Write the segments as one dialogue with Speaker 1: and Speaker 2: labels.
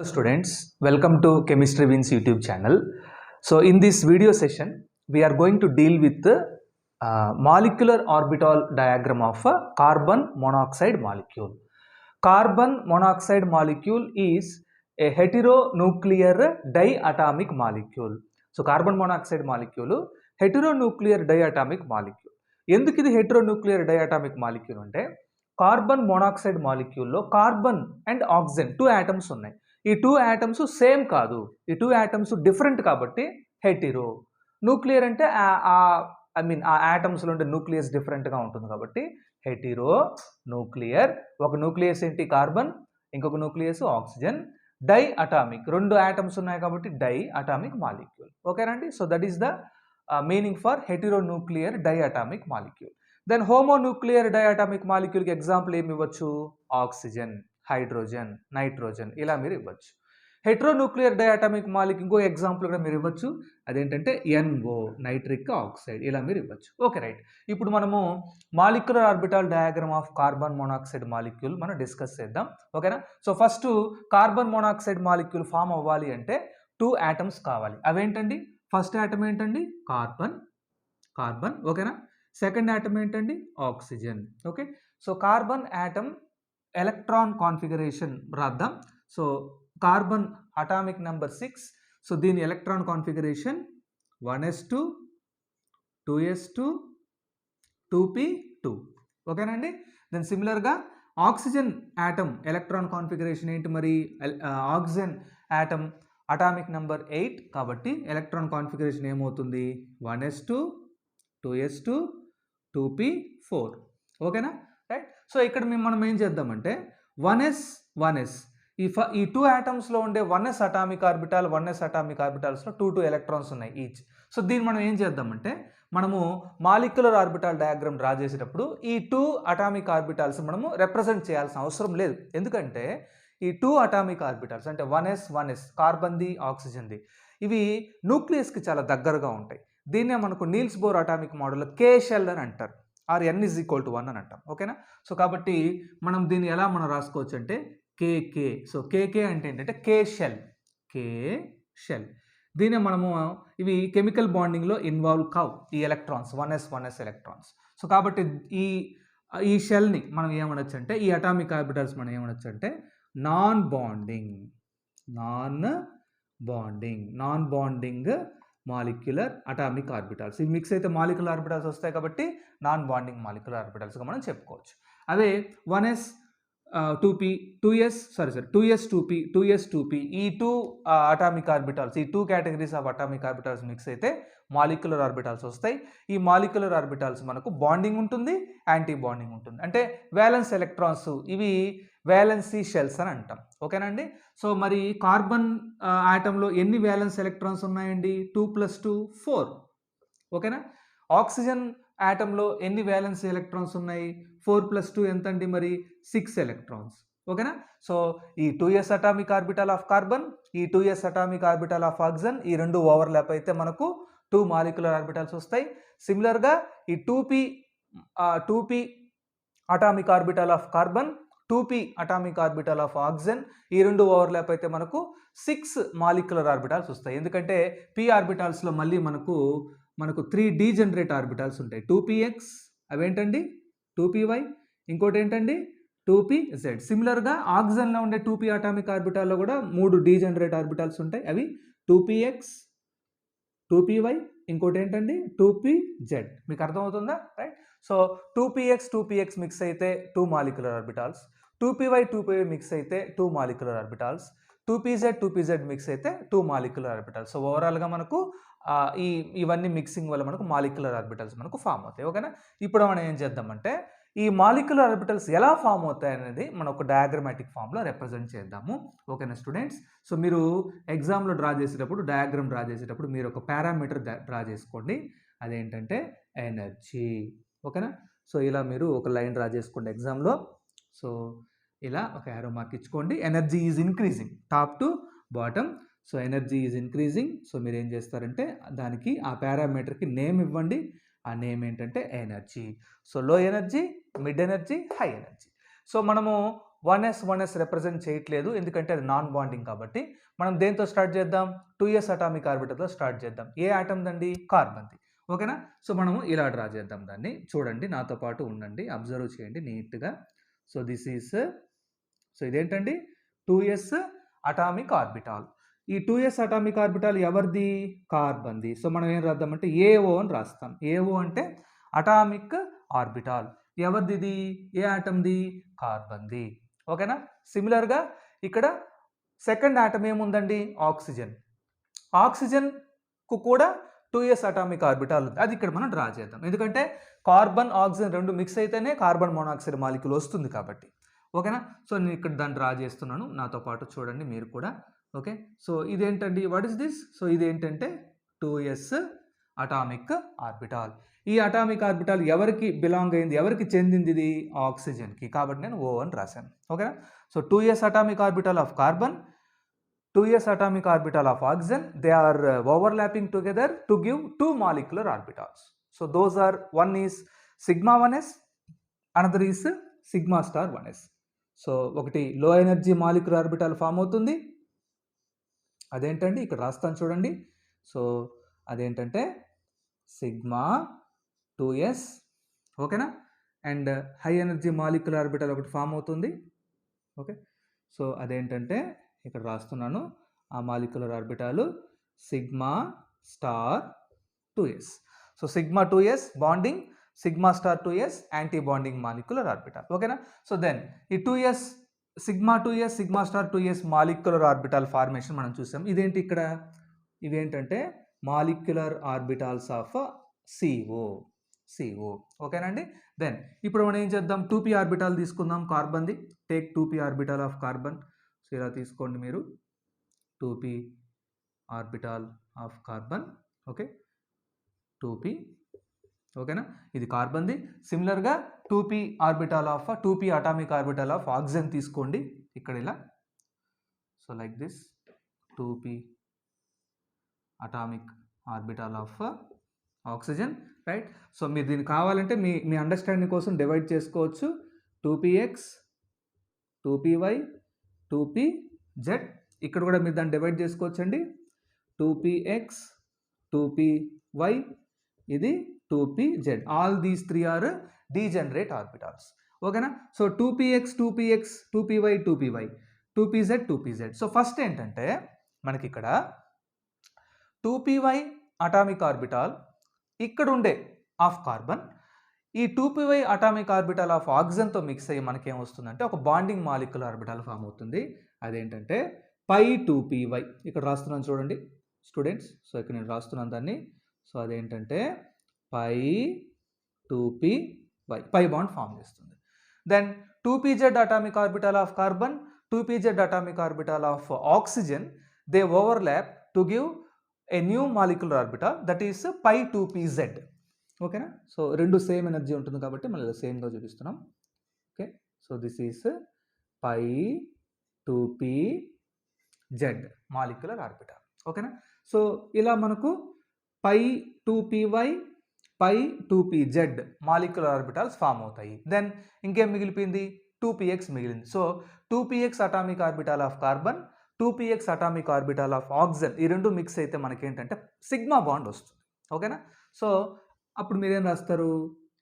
Speaker 1: Students, welcome to Chemistry Wins YouTube channel. So in this video session, we are going to deal with the molecular orbital diagram of a carbon monoxide molecule. Carbon monoxide molecule is a heteronuclear diatomic molecule. So carbon monoxide molecule heteronuclear diatomic molecule. ఎందుకు ఇది heteronuclear diatomic molecule అంటే carbon monoxide మాలిక్యూల్లో carbon and oxygen 2 atoms ఉన్నాయి. ఈ 2 atoms same కాదు, ఈ 2 atoms different కాబట్టి Hetero. Nuclear అంటే ఆ ఆటమ్స్లో ఉండే న్యూక్లియస్ డిఫరెంట్గా ఉంటుంది కాబట్టి హెటిరో న్యూక్లియర్. ఒక న్యూక్లియస్ ఏంటి కార్బన్, ఇంకొక nucleus oxygen. Diatomic, 2 atoms ఉన్నాయి కాబట్టి డై అటామిక్ మాలిక్యూల్. ఓకేనండి. So that is the meaning for heteronuclear diatomic molecule. Then homonuclear diatomic మాలిక్యూల్కి ఎగ్జాంపుల్ ఏమి ఇవ్వచ్చు? ఆక్సిజన్, హైడ్రోజన్, నైట్రోజన్ ఇలా మీరు ఇవ్వచ్చు. హెట్రోన్యూక్లియర్ డైఅటామిక్ మాలిక్యూల్ ఇంకో ఎగ్జాంపుల్ కూడా మీరు ఇవ్వచ్చు. అదేంటంటే NO, నైట్రిక్ ఆక్సైడ్ ఇలా మీరు ఇవ్వచ్చు. Okay right. ఇప్పుడు మనము molecular orbital diagram of carbon monoxide molecule మనం డిస్కస్ చేద్దాం. ఓకేనా. So first carbon monoxide molecule form అవ్వాలి అంటే 2 ఆటమ్స్ కావాలి. అవేంటండి? ఫస్ట్ ఆటమ్ ఏంటండి? కార్బన్. ఓకేనా. సెకండ్ ఆటమ్ ఏంటండి? Oxygen. Okay. So carbon atom electron configuration రాద్దాం. So carbon atomic number 6. So దీని electron configuration 1s2 2s2 2p2. ఓకేనండి. దెన్ సిమిలర్గా ఆక్సిజన్ ఆటమ్ ఎలక్ట్రాన్ కాన్ఫిగరేషన్ ఏంటి మరి? ఆక్సిజన్ ఆటమ్ అటామిక్ నెంబర్ 8 కాబట్టి ఎలక్ట్రాన్ కాన్ఫిగరేషన్ ఏమవుతుంది? 1s2 2s2 2p4. ఓకేనా right. So ఇక్కడ మనం ఏం చేద్దామంటే 1s ఈ 2 ఆటమ్స్లో ఉండే 1s atomic orbital 1s atomic ఆర్బిటాల్స్లో 2 ఎలక్ట్రాన్స్ ఉన్నాయి ఈచ్. సో దీన్ని మనం ఏం చేద్దామంటే మనము మాలిక్యులర్ ఆర్బిటాల్ డయాగ్రామ్ డ్రా చేసేటప్పుడు ఈ 2 అటామిక్ ఆర్బిటాల్స్ మనము రిప్రజెంట్ చేయాల్సిన అవసరం లేదు. ఎందుకంటే ఈ 2 అటామిక్ ఆర్బిటాల్స్ అంటే 1s కార్బన్ది ఆక్సిజన్ది ఇవి న్యూక్లియస్కి చాలా దగ్గరగా ఉంటాయి. దీన్నే మనకు నీల్స్ బోర్ అటామిక్ మోడల్లో K షెల్ అని అంటారు, ఆర్ n = 1 అని అంటాం. ఓకేనా. సో కాబట్టి మనం దీన్ని ఎలా మనం రాసుకోవచ్చు అంటే KK. సో KK అంటే ఏంటంటే K షెల్. దీన్నే మనము ఇవి కెమికల్ బాండింగ్లో ఇన్వాల్వ్ కావు ఈ ఎలక్ట్రాన్స్ 1s ఎలక్ట్రాన్స్. సో కాబట్టి ఈ షెల్ని మనం ఏమనొచ్చు అంటే ఈ అటామిక్ ఆర్బిటల్స్ మనం ఏమనొచ్చు అంటే non bonding molecular atomic orbitals. ఇవి మిక్స్ అయితే మాలిక్యులర్ ఆర్బిటాల్స్ వస్తాయి కాబట్టి నాన్ బాండింగ్ మాలిక్యులర్ ఆర్బిటాల్స్గా మనం చెప్పుకోవచ్చు. అవే 1s 2p 2s 2p 2s 2p ఈ 2 అటామిక్ ఆర్బిటాల్స్, ఈ 2 categories of atomic orbitals mix అయితే మాలిక్యులర్ ఆర్బిటాల్స్ వస్తాయి. ఈ మాలిక్యులర్ ఆర్బిటాల్స్ మనకు బాండింగ్ ఉంటుంది, యాంటీ బాండింగ్ ఉంటుంది. అంటే వ్యాలెన్స్ ఎలక్ట్రాన్స్ ఇవి వ్యాలెన్సీ షెల్స్ అని అంటాం. ఓకేనండి. సో మరి కార్బన్ ఆటంలో ఎన్ని వ్యాలెన్స్ ఎలక్ట్రాన్స్ ఉన్నాయండి? 2 + 2 4. ఓకేనా. ఆక్సిజన్ ఆటంలో ఎన్ని వ్యాలెన్స్ ఎలక్ట్రాన్స్ ఉన్నాయి? 4 + 2 ఎంత అండి మరి? 6 ఎలక్ట్రాన్స్. ఓకేనా. సో ఈ 2s atomic orbital of carbon, ఈ 2s atomic orbital of oxygen ఈ 2 ఓవర్లాప్ అయితే మనకు 2 మాలిక్యులర్ ఆర్బిటాల్స్ వస్తాయి. సిమిలర్గా ఈ 2p atomic orbital of carbon, 2p atomic orbital of oxygen ఈ 2 ఓవర్లాప్ అయితే మనకు 6 మాలిక్యులర్ ఆర్బిటాల్స్ వస్తాయి. ఎందుకంటే p ఆర్బిటాల్స్లో మళ్ళీ మనకు 3 డీజనరేట్ ఆర్బిటాల్స్ ఉంటాయి. 2px అవేంటండి? 2py, ఇంకోటి ఏంటండి? 2pz. సిమిలర్గా ఆక్సిజన్లో ఉండే 2p అటామిక్ ఆర్బిటాల్లో కూడా 3 డీజనరేట్ ఆర్బిటాల్స్ ఉంటాయి. అవి 2px 2py, ఇంకోటి ఏంటండి? 2pz. మీకు అర్థమవుతుందా? రైట్. సో 2px మిక్స్ అయితే 2 మాలిక్యులర్ ఆర్బిటాల్స్, 2py మిక్స్ అయితే 2 మాలిక్యులర్ ఆర్బిటాల్స్, 2pz మిక్స్ అయితే 2 మాలిక్యులర్ ఆర్బిటాల్స్. సో ఓవరాల్గా మనకు ఇవన్నీ మిక్సింగ్ వల్ల మనకు మాలిక్యులర్ ఆర్బిటల్స్ మనకు ఫామ్ అవుతాయి. ఓకేనా. ఇప్పుడు మనం ఏం చేద్దామంటే ఈ మాలిక్యులర్ ఆర్బిటల్స్ ఎలా ఫామ్ అవుతాయి అనేది మనం ఒక డయాగ్రమాటిక్ ఫామ్లో రిప్రజెంట్ చేద్దాము. ఓకేనా స్టూడెంట్స్. సో మీరు ఎగ్జామ్లో డయాగ్రామ్ డ్రా చేసేటప్పుడు మీరు ఒక పారామీటర్ డ్రా చేసుకోండి. అదేంటంటే ఎనర్జీ. ఓకేనా. సో ఇలా మీరు ఒక లైన్ డ్రా చేసుకోండి ఎగ్జామ్లో. సో ఇలా ఒక యారో మార్క్ ఇచ్చుకోండి. Energy is increasing top to bottom. So energy is increasing. So మీరు ఏం చేస్తారంటే దానికి ఆ పారామీటర్కి నేమ్ ఇవ్వండి. ఆ నేమ్ ఏంటంటే ఎనర్జీ. సో లో energy, mid energy, high energy. So మనము 1s రిప్రజెంట్ చేయట్లేదు, ఎందుకంటే అది నాన్ బాండింగ్ కాబట్టి. మనం దేంతో స్టార్ట్ చేద్దాం? 2s అటామిక్ ఆర్బిటల్తో స్టార్ట్ చేద్దాం. ఏ ఆటమ్ దండి? కార్బన్ది. ఓకేనా? సో మనము ఇలా డ్రా చేద్దాం దాన్ని. చూడండి, నాతో పాటు ఉండండి, అబ్జర్వ్ చేయండి నీట్గా. సో దిస్ ఈస్, సో ఇదేంటండి? 2s atomic orbital. ఈ 2s అటామిక్ ఆర్బిటాల్ ఎవరిది? కార్బన్ది. సో మనం ఏం రాద్దామంటే AO అని రాస్తాం. AO అంటే అటామిక్ ఆర్బిటాల్. ఎవరిది ఇది? ఏ ఆటమ్ది? కార్బన్ది. ఓకేనా? సిమిలర్గా ఇక్కడ సెకండ్ ఆటమ్ ఏముందండి? ఆక్సిజన్. ఆక్సిజన్కు కూడా 2s అటామిక్ ఆర్బిటాల్ ఉంది. అది ఇక్కడ మనం డ్రా చేద్దాం, ఎందుకంటే కార్బన్ ఆక్సిజన్ రెండు మిక్స్ అయితేనే కార్బన్ మోనాక్సైడ్ మాలిక్యూల్ వస్తుంది కాబట్టి. ఓకేనా? సో నేను ఇక్కడ దాన్ని డ్రా చేస్తున్నాను, నాతో పాటు చూడండి మీరు కూడా. ఓకే, సో ఇదేంటండి? What is this? సో ఇదేంటంటే 2s అటామిక్ ఆర్బిటాల్. ఈ అటామిక్ ఆర్బిటాల్ ఎవరికి బిలాంగ్ అయింది, ఎవరికి చెందింది? ఇది ఆక్సిజన్కి, కాబట్టి నేను O అని రాశాను. ఓకేనా? So 2s atomic orbital of carbon, 2s atomic orbital of oxygen, they are overlapping together to give two molecular orbitals. So those are, one is sigma 1s, another is sigma star 1s. So ఒకటి లో energy molecular orbital form అవుతుంది, అదేంటండి ఇక్కడ రాస్తాను చూడండి. So అదేంటంటే sigma 2s. ఓకేనా? And high energy molecular orbital ఒకటి ఫామ్ అవుతుంది. ఓకే, సో అదేంటంటే ఇక్కడ రాస్తున్నాను, ఆ molecular orbital sigma star 2s. So sigma 2s bonding, sigma star 2s anti bonding molecular orbital. ఓకేనా? సో దెన్ ఈ 2s sigma 2s sigma star 2s molecular orbital formation మనం చూసాం. ఇదేంటి ఇక్కడ? ఇవేంటంటే మాలిక్యులర్ ఆర్బిటాల్స్ ఆఫ్ CO. ఓకేనండి? Then ఇప్పుడు మనం ఏం చేద్దాం? 2p ఆర్బిటాల్ తీసుకుందాం కార్బన్ది. Take 2p orbital of carbon. So ఇలా తీసుకోండి మీరు, 2p orbital of carbon. Okay, 2p. ఓకేనా? ఇది కార్బన్ది. సిమిలర్గా 2p orbital of 2p atomic orbital of oxygen తీసుకోండి ఇక్కడ ఇలా. So like this, 2p atomic orbital of oxygen, right? So మీరు దీన్ని కావాలంటే మీ అండర్స్టాండింగ్ కోసం డివైడ్ చేసుకోవచ్చు. 2px, 2py, 2pz. ఇక్కడ కూడా మీరు దాన్ని డివైడ్ చేసుకోవచ్చండి. 2px, 2py, ఇది 2pz. All these three are degenerate orbitals. ఓకేనా? So 2px, 2px, 2py, 2py, 2pz, 2pz. So first ఏంటంటే మనకి ఇక్కడ 2py అటామిక్ ఆర్బిటాల్ ఇక్కడ ఉండే ఆఫ్ కార్బన్, ఈ 2py అటామిక్ ఆర్బిటాల్ ఆఫ్ ఆక్సిజన్తో మిక్స్ అయ్యి మనకేం వస్తుందంటే ఒక బాండింగ్ మాలిక్యులర్ ఆర్బిటాల్ ఫామ్ అవుతుంది. అదేంటంటే π2py. ఇక్కడ రాస్తున్నాను చూడండి స్టూడెంట్స్. సో ఇక్కడ నేను రాస్తున్నాను దాన్ని. సో అదేంటంటే π2py, పై బాండ్ ఫామ్ చేస్తుంది. Then 2pz atomic orbital of carbon, 2pz atomic orbital of oxygen, they overlap to give a new molecular orbital, that is π2pz. ఓకేనా? సో రెండు సేమ్ ఎనర్జీ ఉంటుంది కాబట్టి మనం సేమ్గా చూపిస్తున్నాం. Okay, so this is π2pz molecular orbital. ఓకేనా? So ఇలా మనకు π2py, π2pz molecular orbitals form అవుతాయి. దెన్ ఇంకేం మిగిలిపోయింది? 2px మిగిలింది. So 2px atomic orbital of carbon, 2px atomic orbital of oxygen, ఈ రెండు మిక్స్ అయితే మనకేంటంటే సిగ్మా బాండ్ వస్తుంది. ఓకేనా? సో అప్పుడు మీరేం రాస్తారు?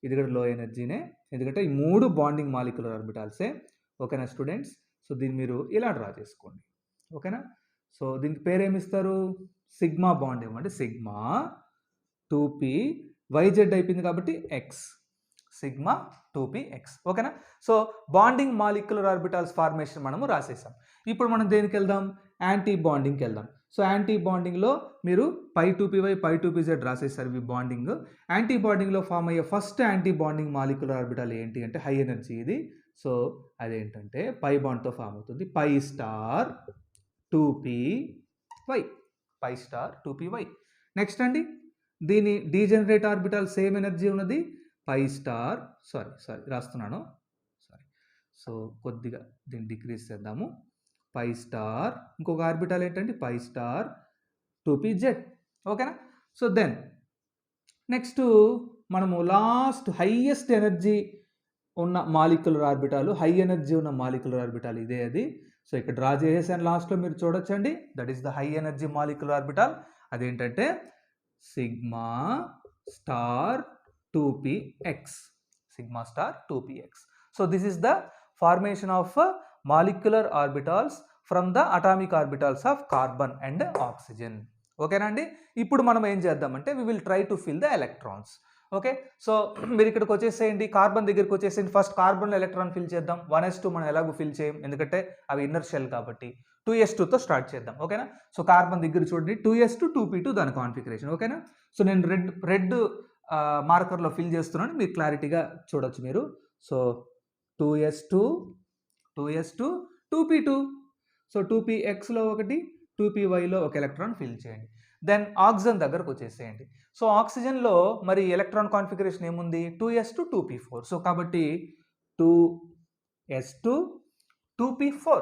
Speaker 1: ఇది కూడా లో ఎనర్జీనే, ఎందుకంటే ఈ మూడు బాండింగ్ మాలిక్యులర్ ఆర్బిటాల్సే. ఓకేనా స్టూడెంట్స్? సో దీన్ని మీరు ఇలా డ్రా చేసుకోండి. ఓకేనా? సో దీనికి పేరేమిస్తారు? సిగ్మా బాండ్ ఇవ్వండి. సిగ్మా 2pyz అయిపోయింది కాబట్టి x, సిగ్మా 2px. ఓకేనా? So bonding molecular orbitals formation మనము రాసేసాం. ఇప్పుడు మనం దేనికి వెళ్దాం? యాంటీ బాండింగ్కి వెళ్దాం. సో యాంటీ బాండింగ్లో మీరు π2py, π2pz రాసేసారు ఇవి బాండింగ్. యాంటీ బాండింగ్లో ఫామ్ అయ్యే first anti bonding molecular orbital ఏంటి అంటే హై ఎనర్జీ ఇది. సో అదేంటంటే పై బాండ్తో ఫామ్ అవుతుంది π star 2py, π star 2py. Next అండి, దీని డీజనరేట్ ఆర్బిటాల్ సేమ్ ఎనర్జీ ఉన్నది π స్టార్, సారీ రాస్తున్నాను, సో కొద్దిగా దీన్ని డిక్రీజ్ చేద్దాము. π స్టార్, ఇంకొక ఆర్బిటాల్ ఏంటంటే π స్టార్ 2pz. ఓకేనా? సో దెన్ నెక్స్ట్ మనము లాస్ట్ హైయెస్ట్ ఎనర్జీ ఉన్న మాలిక్యులర్ ఆర్బిటాలు, హై ఎనర్జీ ఉన్న మాలిక్యులర్ ఆర్బిటాల్ ఇదే అది. సో ఇక్కడ డ్రా చేసేసాను లాస్ట్లో మీరు చూడొచ్చండి. That is the high energy molecular orbital. అదేంటంటే sigma star 2px. Sigma star 2px. So this is the formation of molecular orbitals from the atomic orbitals of carbon and oxygen. ఓకేనా అండి? ఇప్పుడు మనం ఏం చేద్దామంటే we will try to fill the electrons. Okay, so మీరు ఇక్కడికి వచ్చేసేయండి, carbon దగ్గరికి వచ్చేసేయండి. ఫస్ట్ కార్బన్ ఎలక్ట్రాన్ ఫిల్ చేద్దాం. 1s2 మనం ఎలాగో ఫిల్ చేయం, ఎందుకంటే అవి ఇన్నర్ షెల్ కాబట్టి. 2s2తో స్టార్ట్ చేద్దాం. ఓకేనా? సో కార్బన్ దగ్గర చూడండి, 2s2 2p2 దాని కాన్ఫిగరేషన్. ఓకేనా? సో నేను రెడ్ మార్కర్లో ఫిల్ చేస్తున్నాను, మీరు క్లారిటీగా చూడొచ్చు మీరు. So 2s2 2p2. సో 2pxలో ఒకటి, 2pyలో ఒక ఎలక్ట్రాన్ ఫిల్ చేయండి. దెన్ ఆక్సిజన్ దగ్గరకు వచ్చేసేయండి. సో ఆక్సిజన్లో మరి ఎలక్ట్రాన్ కాన్ఫిగరేషన్ ఏముంది? 2s2 2p4. సో కాబట్టి 2s2 2p4.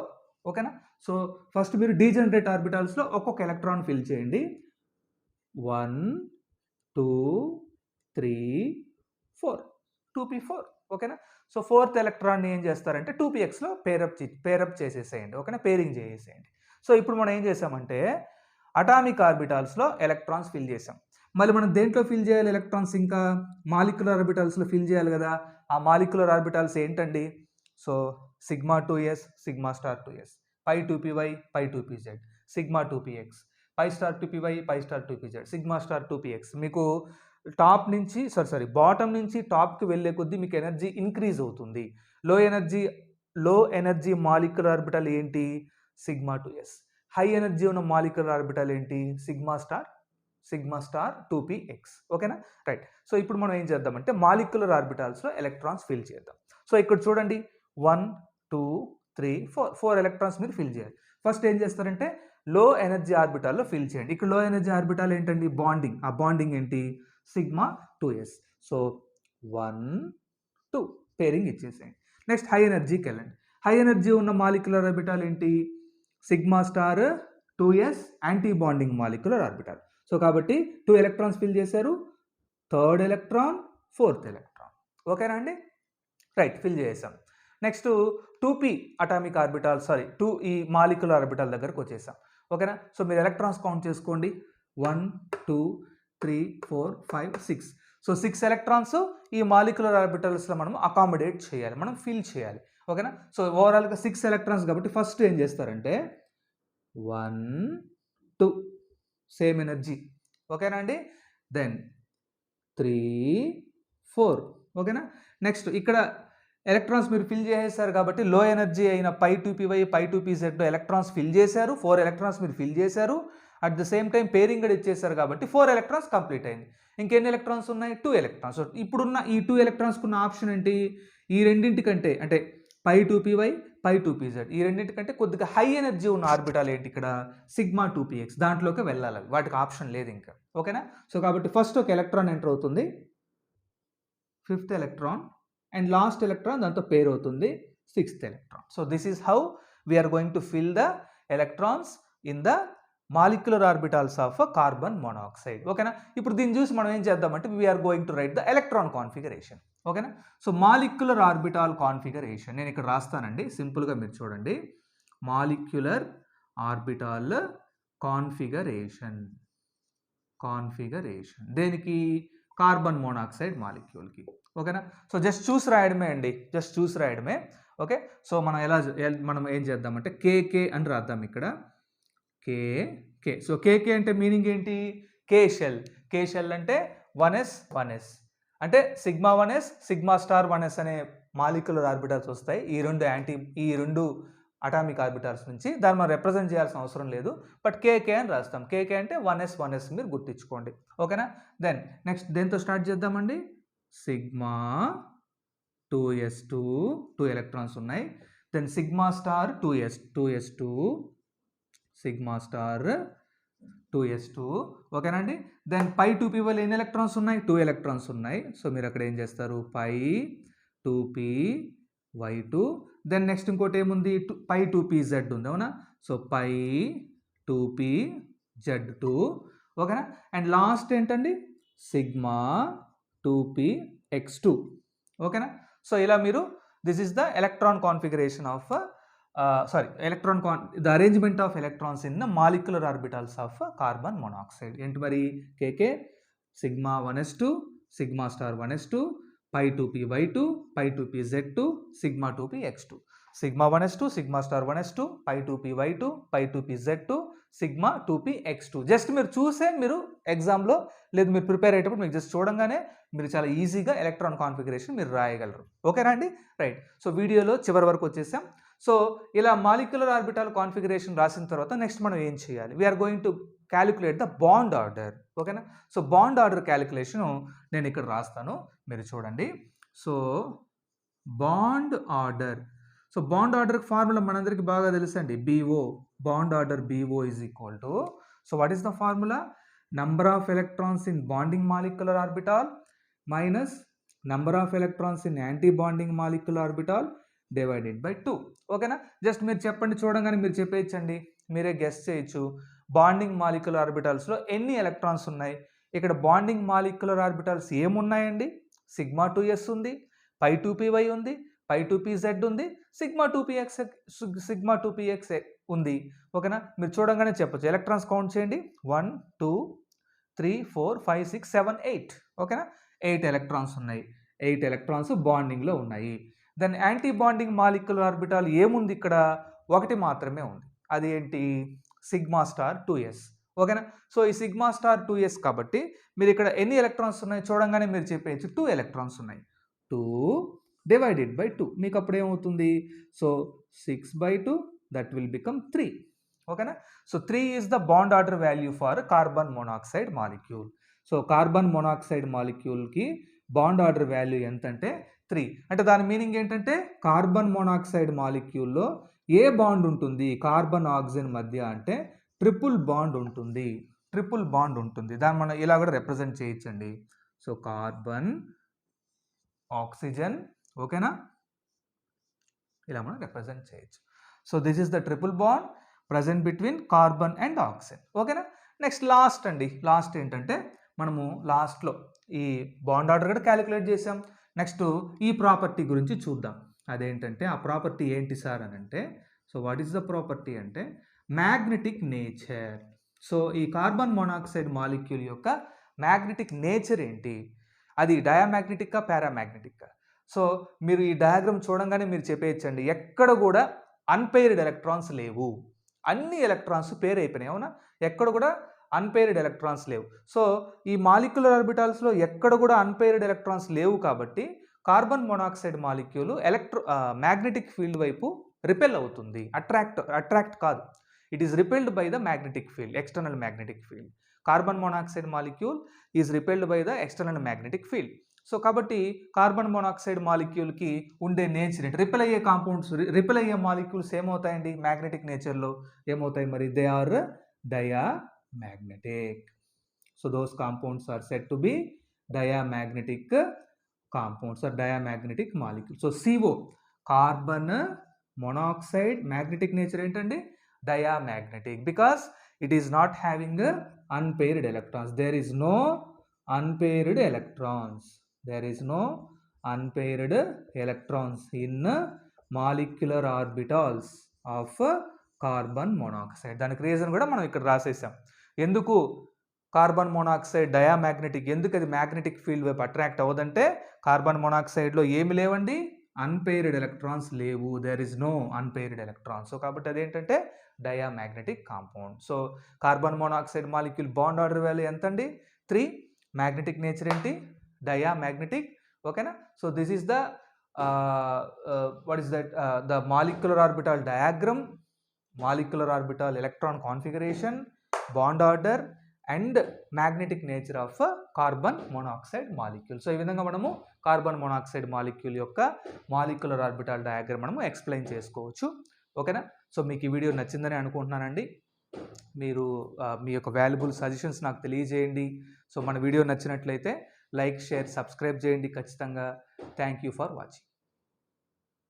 Speaker 1: ఓకేనా? సో ఫస్ట్ మీరు డీజనరేట్ ఆర్బిటాల్స్లో ఒక్కొక్క ఎలక్ట్రాన్ ఫిల్ చేయండి. 1 2 3 4 2p4. ఓకేనా? సో ఫోర్త్ ఎలక్ట్రాన్ని ఏం చేస్తారంటే 2pxలో పేరప్ చేసేసేయండి. ఓకేనా? పేరింగ్ చేసేసేయండి. సో ఇప్పుడు మనం ఏం చేసామంటే అటామిక్ ఆర్బిటాల్స్లో ఎలక్ట్రాన్స్ ఫిల్ చేసాం. మళ్ళీ మనం దేంట్లో ఫిల్ చేయాలి ఎలక్ట్రాన్స్? ఇంకా మాలిక్యులర్ ఆర్బిటాల్స్లో ఫిల్ చేయాలి కదా. ఆ మాలిక్యులర్ ఆర్బిటాల్స్ ఏంటండి? So sigma 2s, sigma star 2s, pi 2py, pi 2pz, sigma 2px, pi star 2py, pi star 2pz, sigma star 2px. మీకు టాప్ నుంచి బాటమ్ నుంచి టాప్కి వెళ్ళే కొద్దీ మీకు ఎనర్జీ ఇంక్రీజ్ అవుతుంది. లో ఎనర్జీ మాలిక్యులర్ ఆర్బిటల్ ఏంటి? Sigma 2s. హై ఎనర్జీ ఉన్న మాలిక్యులర్ ఆర్బిటల్ ఏంటి? Sigma star 2px. ఓకేనా? రైట్. సో ఇప్పుడు మనం ఏం చేద్దామంటే మాలిక్యులర్ ఆర్బిటాల్స్లో ఎలక్ట్రాన్స్ ఫిల్ చేద్దాం. సో ఇక్కడ చూడండి 1 2 3 4 ఎలక్ట్రాన్స్ మీరు ఫిల్ చేయాలి. ఫస్ట్ ఏం చేస్తారంటే లో ఎనర్జీ ఆర్బిటాల్లో ఫిల్ చేయండి. ఇక్కడ లో ఎనర్జీ ఆర్బిటాల్ ఏంటండి? బాండింగ్. ఆ బాండింగ్ ఏంటి? Sigma 2s. సో 1 2 పేరింగ్ ఇచ్చేసేయండి. నెక్స్ట్ హై ఎనర్జీకి వెళ్ళండి. హై ఎనర్జీ ఉన్న మాలిక్యులర్ ఆర్బిటాల్ ఏంటి? Sigma star 2s anti bonding molecular orbital. So కాబట్టి 2 ఎలక్ట్రాన్స్ ఫిల్ చేశారు, థర్డ్ ఎలక్ట్రాన్, ఫోర్త్ ఎలక్ట్రాన్. ఓకేనా అండి? రైట్, ఫిల్ చేసాం. నెక్స్ట్ 2p అటామిక్ ఆర్బిటాల్ 2 ఈ మాలిక్యులర్ ఆర్బిటాల్ దగ్గరకు వచ్చేసాం. ఓకేనా? సో మీరు ఎలక్ట్రాన్స్ కౌంట్ చేసుకోండి. 1 2 3 4 5 6. సో 6 ఎలక్ట్రాన్స్ ఈ మాలిక్యులర్ ఆర్బిటల్స్లో మనం అకామిడేట్ చేయాలి, మనం ఫిల్ చేయాలి. ఓకేనా? సో ఓవరాల్గా 6 ఎలక్ట్రాన్స్ కాబట్టి ఫస్ట్ ఏం చేస్తారంటే 1 2 సేమ్ ఎనర్జీ. ఓకేనా అండి? దెన్ 3 4. ఓకేనా? నెక్స్ట్ ఇక్కడ ఎలక్ట్రాన్స్ మీరు ఫిల్ చేసేసారు కాబట్టి లో ఎనర్జీ అయిన పై 2py, pi 2pz electrons fill చేశారు. 4 ఎలక్ట్రాన్స్ మీరు ఫిల్ చేశారు. At the same time pairing కూడా ఇచ్చేసారు కాబట్టి 4 ఎలక్ట్రాన్స్ కంప్లీట్ అయింది. ఇంకెన్ని ఎలక్ట్రాన్స్ ఉన్నాయి? 2 ఎలక్ట్రాన్స్. ఇప్పుడున్న ఈ 2 ఎలక్ట్రాన్స్కి ఉన్న ఆప్షన్ ఏంటి? ఈ రెండింటికంటే అంటే పై 2py, పై 2pz ఈ రెండింటికంటే కొద్దిగా హై ఎనర్జీ ఉన్న ఆర్బిటాల్ ఏంటి ఇక్కడ? Sigma 2px. దాంట్లోకి వెళ్ళాలి, వాటికి ఆప్షన్ లేదు ఇంకా. ఓకేనా? సో కాబట్టి ఫస్ట్ ఒక ఎలక్ట్రాన్ ఎంటర్ అవుతుంది, 5th electron, and last electron దాంతో పేర్ అవుతుంది, 6th electron. So this is how we are going to fill the electrons in the molecular orbitals of carbon monoxide. ఓకేనా? ఇప్పుడు దీన్ని చూసి మనం ఏం చేద్దామంటే we are going to write the electron configuration. ఓకేనా? సో మాలిక్యులర్ ఆర్బిటాల్ కాన్ఫిగరేషన్ నేను ఇక్కడ రాస్తానండి, సింపుల్గా మీరు చూడండి. మాలిక్యులర్ ఆర్బిటాల్ కాన్ఫిగరేషన్ దేనికి? కార్బన్ మోనాక్సైడ్ మాలిక్యూల్కి. ఓకేనా? సో జస్ట్ చూసి రాయడమే అండి, జస్ట్ చూసి రాయడమే. ఓకే, సో మనం ఏం చేద్దామంటే కేకే అని రాద్దాం ఇక్కడ. కే. సో కేకే అంటే మీనింగ్ ఏంటి? కే షెల్ అంటే 1s అంటే sigma 1s, sigma star 1s అనే మాలిక్యులర్ ఆర్బిటాల్స్ వస్తాయి ఈ రెండు అటామిక్ ఆర్బిటాల్స్ నుంచి. దాన్ని మనం రిప్రజెంట్ చేయాల్సిన అవసరం లేదు, బట్ కేకే అని రాస్తాం. కేకే అంటే 1s మీరు గుర్తించుకోండి. ఓకేనా? దెన్ నెక్స్ట్ దేంతో స్టార్ట్ చేద్దామండి? సిగ్మా 2s2 2 ఎలక్ట్రాన్స్ ఉన్నాయి. Then sigma star 2s2 sigma star 2s2. ఓకేనండి? దెన్ పై 2p వల్ల ఎన్ని ఎలక్ట్రాన్స్ ఉన్నాయి? 2 ఎలక్ట్రాన్స్ ఉన్నాయి. సో మీరు అక్కడ ఏం చేస్తారు? పై 2py2. దెన్ నెక్స్ట్ ఇంకోటి ఏముంది? పై 2pz ఉంది, అవునా? సో పై 2pz2. ఓకేనా? అండ్ లాస్ట్ ఏంటండి? Sigma 2px2. ఓకేనా? సో ఇలా మీరు this is the electron configuration of the arrangement of electrons in the molecular orbitals of carbon monoxide. ఏంటి మరి kk sigma 1s2 sigma star 1s2 pi 2p y2 pi 2p z2 sigma 2p x2 sigma 1s2 sigma star 1s2 pi 2p y2 pi 2p z2 sigma 2p x2. Just మీరు చూసే మీరు ఎగ్జామ్లో లేదు మీరు prepare అయ్యేటప్పుడు మీకు just చూడంగానే మీరు చాలా ఈజీగా ఎలక్ట్రాన్ కాన్ఫిగరేషన్ మీరు రాయగలరు. ఓకేనా అండి? రైట్. సో వీడియోలో చివరి వరకు వచ్చేసాం. సో ఇలా మాలిక్యులర్ ఆర్బిటాల్ కాన్ఫిగరేషన్ రాసిన తర్వాత నెక్స్ట్ మనం ఏం చేయాలి? We're going to calculate the bond order. ఓకేనా? సో బాండ్ ఆర్డర్ క్యాలిక్యులేషను నేను ఇక్కడ రాస్తాను, మీరు చూడండి. So bond order, so bond order formula మనందరికీ బాగా తెలుసండి, BO. Bond order BO is equal to, so what is the formula? Number of electrons in bonding molecular orbital minus number of electrons in anti bonding molecular orbital divided by 2. ఓకేనా? Just మీరు చెప్పండి, చూడంగానే మీరు చెప్పేయచ్చండి, మీరే guess చేయొచ్చు. Bonding molecular ఆర్బిటాల్స్లో ఎన్ని electrons ఉన్నాయి? ఇక్కడ బాండింగ్ మాలిక్యులర్ ఆర్బిటాల్స్ ఏమున్నాయండి? సిగ్మా 2s ఉంది, పై 2py ఉంది, పై 2pz ఉంది, సిగ్మా 2px ఉంది. ఓకేనా? మీరు చూడంగానే చెప్పచ్చు. ఎలక్ట్రాన్స్ కౌంట్ చేయండి. 1 2 3 4 5 6 7 8. ఓకేనా? 8 ఎలక్ట్రాన్స్ ఉన్నాయి. 8 ఎలక్ట్రాన్స్ బాండింగ్లో ఉన్నాయి. Then anti bonding molecular orbital ఏముంది? ఇక్కడ ఒకటి మాత్రమే ఉంది. అది ఏంటి? Sigma star 2s. ఓకేనా? సో ఈ సిగ్మా స్టార్ 2s కాబట్టి మీరు ఇక్కడ ఎన్ని ఎలక్ట్రాన్స్ ఉన్నాయి చూడంగానే మీరు చెప్పేయచ్చు 2 ఎలక్ట్రాన్స్ ఉన్నాయి. 2 డివైడెడ్ బై 2 మీకు అప్పుడు ఏమవుతుంది? So 6/2 that will become 3. ఓకేనా? So 3 is the bond order value for carbon monoxide molecule. So carbon monoxide మాలిక్యూల్కి బాండ్ ఆర్డర్ వాల్యూ ఎంతంటే 3. అంటే దాని మీనింగ్ ఏంటంటే కార్బన్ మోనాక్సైడ్ మాలిక్యూల్లో ఏ బాండ్ ఉంటుంది కార్బన్ ఆక్సిజన్ మధ్య అంటే ట్రిపుల్ బాండ్ ఉంటుంది. ట్రిపుల్ బాండ్ ఉంటుంది. దాన్ని మనం ఇలా కూడా రిప్రజెంట్ చేయొచ్చండి. సో కార్బన్ ఆక్సిజన్, ఓకేనా, ఇలా మనం రిప్రజెంట్ చేయొచ్చు. So this is the triple bond present between carbon and oxygen. ఓకేనా? నెక్స్ట్ లాస్ట్ అండి, లాస్ట్ ఏంటంటే మనము లాస్ట్లో ఈ బాండ్ ఆర్డర్ కూడా క్యాలిక్యులేట్ చేసాం. నెక్స్ట్ ఈ ప్రాపర్టీ గురించి చూద్దాం. అదేంటంటే ఆ ప్రాపర్టీ ఏంటి సార్ అని అంటే, so what is the property అంటే మ్యాగ్నెటిక్ నేచర్. సో ఈ కార్బన్ మోనాక్సైడ్ మాలిక్యూల్ యొక్క మ్యాగ్నెటిక్ నేచర్ ఏంటి? అది డయామాగ్నెటిక్కా పారామాగ్నెటిక్కా? సో మీరు ఈ డయాగ్రామ్ చూడంగానే మీరు చెప్పేయచ్చండి, ఎక్కడ కూడా అన్పెయిర్డ్ ఎలక్ట్రాన్స్ లేవు, అన్ని ఎలక్ట్రాన్స్ పేర్ అయిపోయినాయి. అవునా? ఎక్కడ కూడా అన్పెయిర్డ్ ఎలక్ట్రాన్స్ లేవు. సో ఈ మాలిక్యులర్ ఆర్బిటాల్స్లో ఎక్కడ కూడా అన్పెయిర్డ్ ఎలక్ట్రాన్స్ లేవు కాబట్టి carbon monoxide molecule magnetic field వైపు రిపెల్ అవుతుంది. అట్రాక్ట్ కాదు, it is repelled by the magnetic field, external magnetic field. Carbon monoxide molecule is repelled by the external magnetic field. So కాబట్టి carbon monoxide మాలిక్యూల్కి ఉండే nature ఏంటి? Repel అయ్యే compounds, repel అయ్యే molecules ఏమవుతాయండి మ్యాగ్నెటిక్ నేచర్లో? ఏమవుతాయి మరి? They are diamagnetic. So those compounds are said to be diamagnetic compounds or diamagnetic molecules. So CO, carbon monoxide, magnetic nature ఏంటండి? Diamagnetic, because it is not having unpaired electrons. There is no unpaired electrons. There is no unpaired electrons in molecular orbitals of carbon monoxide. దానికి reason కూడా మనం ఇక్కడ రాసేసాం. ఎందుకు carbon monoxide diamagnetic, ఎందుకు అది magnetic field వైపు attract అవ్వదంటే carbon మోనాక్సైడ్లో ఏమి లేవండి? అన్పెయిర్డ్ ఎలక్ట్రాన్స్ లేవు. There is no unpaired electrons. So కాబట్టి అదేంటంటే diamagnetic compound. So carbon monoxide molecule bond order value ఎంతండి? 3. మ్యాగ్నెటిక్ నేచర్ ఏంటి? డయామాగ్నెటిక్. ఓకేనా? So this is the what is that the molecular orbital diagram, molecular orbital electron configuration, bond order and magnetic nature of carbon monoxide molecule. So ఈ విధంగా మనము carbon monoxide molecule యొక్క molecular orbital diagram మనము explain చేసుకోవచ్చు. ఓకేనా? So మీకు ఈ video నచ్చిందని అనుకుంటున్నానండి. మీరు మీ యొక్క వాల్యుబుల్ సజెషన్స్ నాకు తెలియజేయండి. సో మన వీడియో నచ్చినట్లయితే లైక్, షేర్, సబ్స్క్రైబ్ చేయండి ఖచ్చితంగా. Thank you for watching.